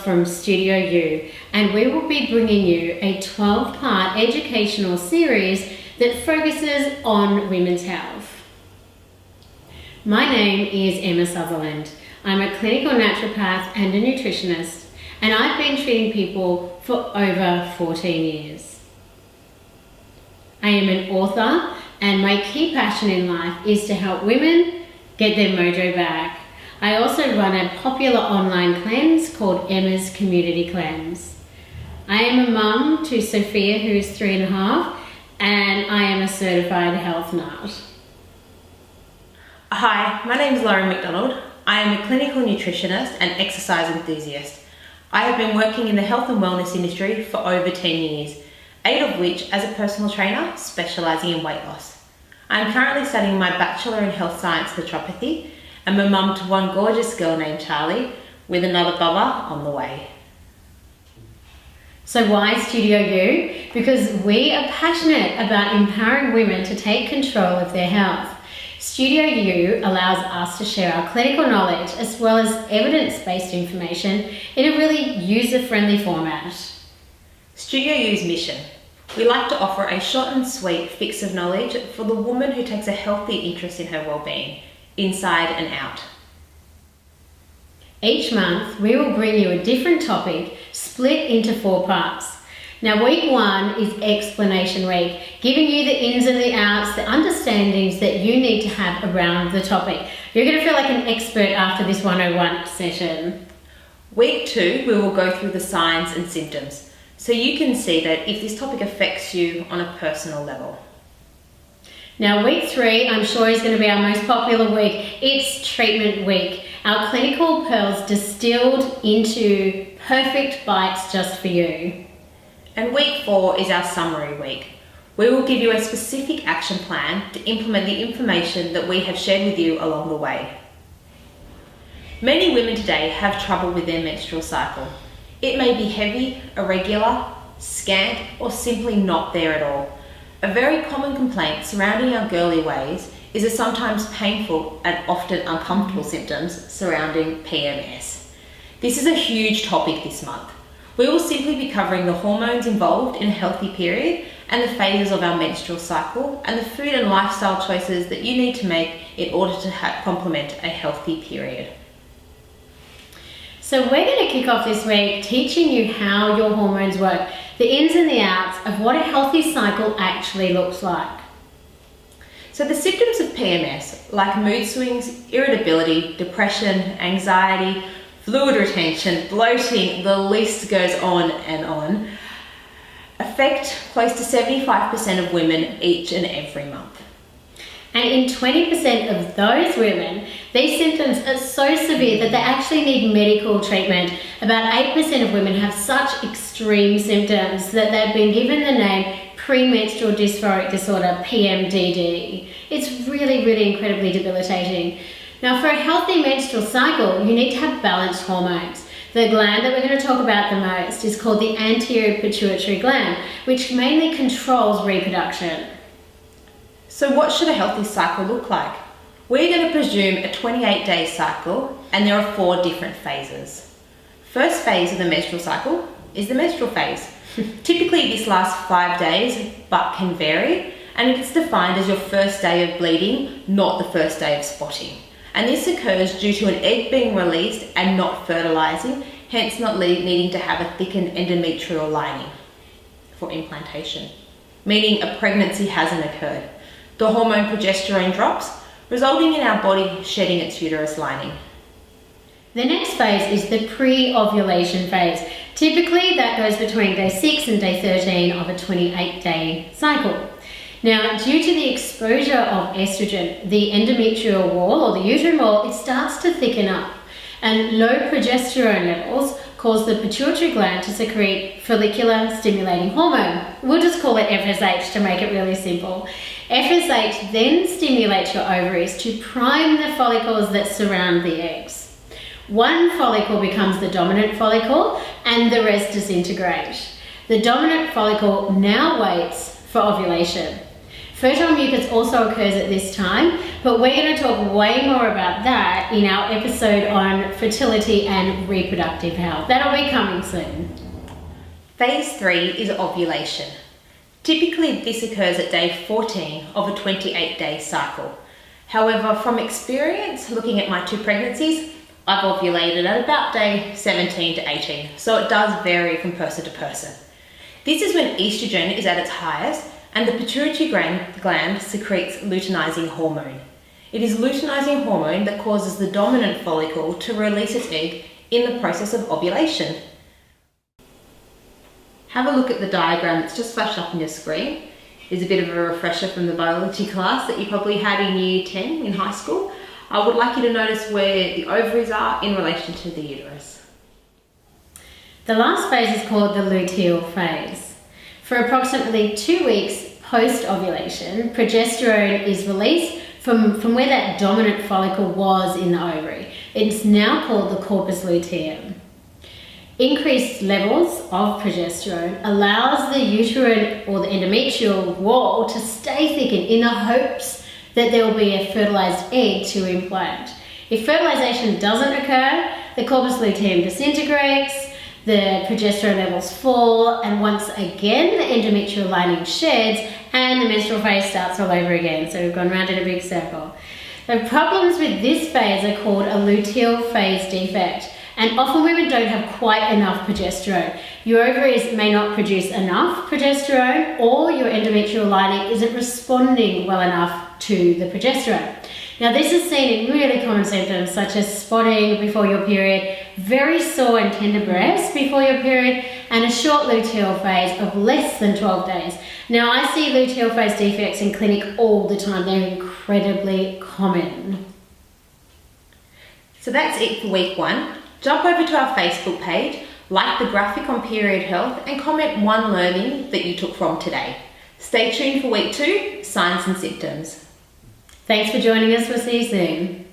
from Studio U, and we will be bringing you a 12-part educational series that focuses on women's health. My name is Emma Sutherland. I'm a clinical naturopath and a nutritionist, and I've been treating people for over 14 years. I am an author, and my key passion in life is to help women get their mojo back. I also run a popular online cleanse called Emma's Community Cleanse. I am a mum to Sophia, who is 3.5, and I am a certified health nut. Hi, my name is McDonald. I am a clinical nutritionist and exercise enthusiast. I have been working in the health and wellness industry for over 10 years, 8 of which as a personal trainer specialising in weight loss. I am currently studying my Bachelor in Health Science Naturopathy. I'm a mum to one gorgeous girl named Charlie, with another bubba on the way. So why Studio U? Because we are passionate about empowering women to take control of their health. Studio U allows us to share our clinical knowledge as well as evidence-based information in a really user-friendly format. Studio U's mission. We like to offer a short and sweet fix of knowledge for the woman who takes a healthy interest in her well-being, inside and out. Each month, we will bring you a different topic split into 4 parts. Now, week 1 is explanation week, giving you the ins and the outs, the understandings that you need to have around the topic. You're going to feel like an expert after this 101 session. Week 2, we will go through the signs and symptoms, so you can see that if this topic affects you on a personal level. Now, week 3, I'm sure is going to be our most popular week. It's treatment week. Our clinical pearls distilled into perfect bites just for you. And week 4 is our summary week. We will give you a specific action plan to implement the information that we have shared with you along the way. Many women today have trouble with their menstrual cycle. It may be heavy, irregular, scant, or simply not there at all. A very common complaint surrounding our girly ways is the sometimes painful and often uncomfortable symptoms surrounding PMS. This is a huge topic this month. We will simply be covering the hormones involved in a healthy period and the phases of our menstrual cycle and the food and lifestyle choices that you need to make in order to complement a healthy period. So we're going to kick off this week teaching you how your hormones work, the ins and the outs of what a healthy cycle actually looks like. So the symptoms of PMS, like mood swings, irritability, depression, anxiety, fluid retention, bloating, the list goes on and on, affect close to 75% of women each and every month. And in 20% of those women, these symptoms are so severe that they actually need medical treatment. About 8% of women have such extreme symptoms that they've been given the name premenstrual dysphoric disorder, PMDD. It's really, really incredibly debilitating. Now, for a healthy menstrual cycle, you need to have balanced hormones. The gland that we're going to talk about the most is called the anterior pituitary gland, which mainly controls reproduction. So what should a healthy cycle look like? We're going to presume a 28-day cycle, and there are 4 different phases. First phase of the menstrual cycle is the menstrual phase. Typically this lasts 5 days, but can vary, and it's defined as your first day of bleeding, not the first day of spotting. And this occurs due to an egg being released and not fertilizing, hence not needing to have a thickened endometrial lining for implantation, meaning a pregnancy hasn't occurred. The hormone progesterone drops, resulting in our body shedding its uterus lining. The next phase is the pre-ovulation phase. Typically that goes between day 6 and day 13 of a 28-day cycle. Now, due to the exposure of estrogen, the endometrial wall or the uterine wall, it starts to thicken up, and low progesterone levels cause the pituitary gland to secrete follicular stimulating hormone. We'll just call it FSH to make it really simple. FSH then stimulates your ovaries to prime the follicles that surround the eggs. One follicle becomes the dominant follicle and the rest disintegrate. The dominant follicle now waits for ovulation. Fertile mucus also occurs at this time, but we're going to talk way more about that in our episode on fertility and reproductive health. That'll be coming soon. Phase 3 is ovulation. Typically, this occurs at day 14 of a 28-day cycle. However, from experience, looking at my 2 pregnancies, I've ovulated at about day 17 to 18, so it does vary from person to person. This is when estrogen is at its highest and the pituitary gland secretes luteinizing hormone. It is luteinizing hormone that causes the dominant follicle to release its egg in the process of ovulation. Have a look at the diagram that's just flashed up on your screen. It's a bit of a refresher from the biology class that you probably had in year 10 in high school. I would like you to notice where the ovaries are in relation to the uterus. The last phase is called the luteal phase. For approximately 2 weeks post-ovulation, progesterone is released from where that dominant follicle was in the ovary. It's now called the corpus luteum. Increased levels of progesterone allows the uterine or the endometrial wall to stay thickened in the hopes that there will be a fertilized egg to implant. If fertilization doesn't occur, the corpus luteum disintegrates, the progesterone levels fall, and once again the endometrial lining sheds and the menstrual phase starts all over again. So we've gone round in a big circle. The problems with this phase are called a luteal phase defect, and often women don't have quite enough progesterone. Your ovaries may not produce enough progesterone, or your endometrial lining isn't responding well enough to the progesterone. Now this is seen in really common symptoms such as spotting before your period, very sore and tender breasts before your period, and a short luteal phase of less than 12 days. Now I see luteal phase defects in clinic all the time. They're incredibly common. So that's it for week 1. Jump over to our Facebook page, like the graphic on period health, and comment one learning that you took from today. Stay tuned for week 2, signs and symptoms. Thanks for joining us. We'll see you soon.